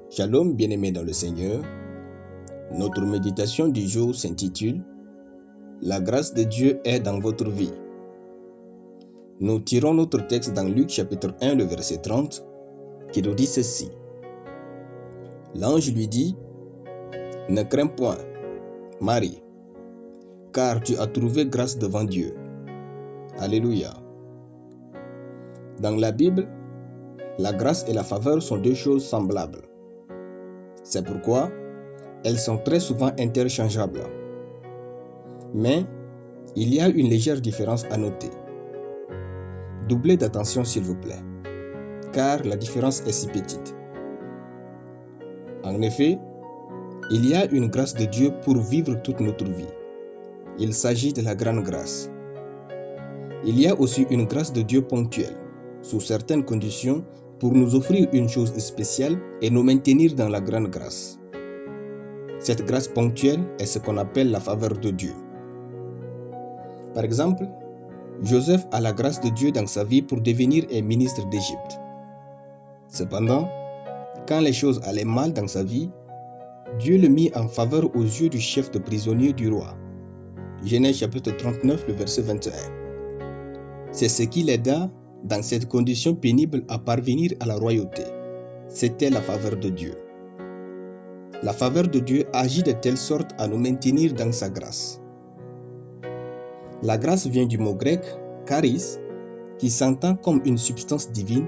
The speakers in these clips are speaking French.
Shalom bien-aimés dans le Seigneur, notre méditation du jour s'intitule « La grâce de Dieu est dans votre vie ». Nous tirons notre texte dans Luc chapitre 1, le verset 30, qui nous dit ceci. L'ange lui dit « Ne crains point, Marie, car tu as trouvé grâce devant Dieu. » Alléluia. Dans la Bible, la grâce et la faveur sont deux choses semblables. C'est pourquoi elles sont très souvent interchangeables. Mais il y a une légère différence à noter. Doublez d'attention s'il vous plaît, car la différence est si petite. En effet, il y a une grâce de Dieu pour vivre toute notre vie. Il s'agit de la grande grâce. Il y a aussi une grâce de Dieu ponctuelle, sous certaines conditions, pour nous offrir une chose spéciale et nous maintenir dans la grande grâce. Cette grâce ponctuelle est ce qu'on appelle la faveur de Dieu. Par exemple, Joseph a la grâce de Dieu dans sa vie pour devenir un ministre d'Égypte. Cependant, quand les choses allaient mal dans sa vie, Dieu le mit en faveur aux yeux du chef de prisonnier du roi. Genèse chapitre 39, le verset 21. C'est ce qui l'aida dans cette condition pénible à parvenir à la royauté. C'était la faveur de Dieu. La faveur de Dieu agit de telle sorte à nous maintenir dans sa grâce. La grâce vient du mot grec charis, qui s'entend comme une substance divine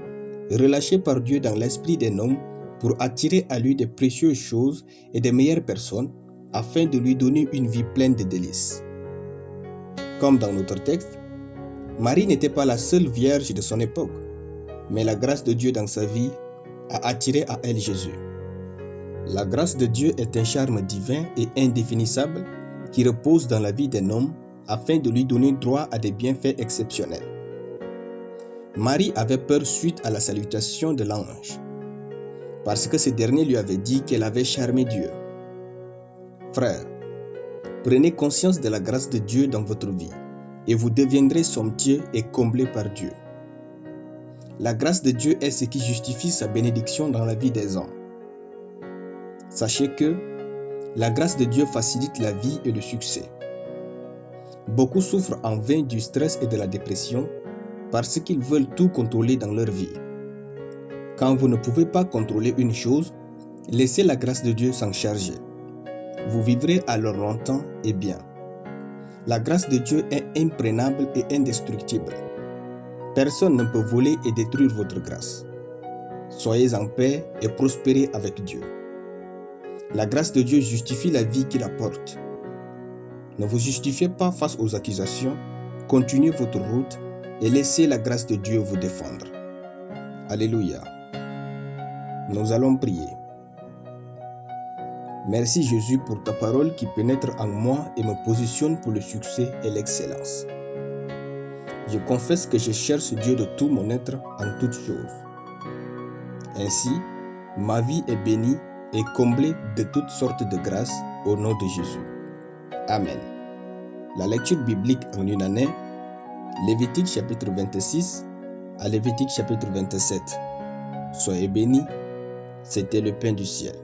relâchée par Dieu dans l'esprit d'un homme pour attirer à lui de précieuses choses et de meilleures personnes afin de lui donner une vie pleine de délices. Comme dans notre texte, Marie n'était pas la seule vierge de son époque, mais la grâce de Dieu dans sa vie a attiré à elle Jésus. La grâce de Dieu est un charme divin et indéfinissable qui repose dans la vie d'un homme afin de lui donner droit à des bienfaits exceptionnels. Marie avait peur suite à la salutation de l'ange, parce que ce dernier lui avait dit qu'elle avait charmé Dieu. Frères, prenez conscience de la grâce de Dieu dans votre vie, et vous deviendrez somptueux et comblés par Dieu. La grâce de Dieu est ce qui justifie sa bénédiction dans la vie des hommes. Sachez que la grâce de Dieu facilite la vie et le succès. Beaucoup souffrent en vain du stress et de la dépression parce qu'ils veulent tout contrôler dans leur vie. Quand vous ne pouvez pas contrôler une chose, laissez la grâce de Dieu s'en charger. Vous vivrez alors longtemps et bien. La grâce de Dieu est imprégnable et indestructible. Personne ne peut voler et détruire votre grâce. Soyez en paix et prospérez avec Dieu. La grâce de Dieu justifie la vie qu'il apporte. Ne vous justifiez pas face aux accusations, continuez votre route et laissez la grâce de Dieu vous défendre. Alléluia. Nous allons prier. Merci Jésus pour ta parole qui pénètre en moi et me positionne pour le succès et l'excellence. Je confesse que je cherche Dieu de tout mon être en toutes choses. Ainsi, ma vie est bénie et comblée de toutes sortes de grâces au nom de Jésus. Amen. La lecture biblique en une année, Lévitique chapitre 26 à Lévitique chapitre 27. Soyez bénis, c'était le pain du ciel.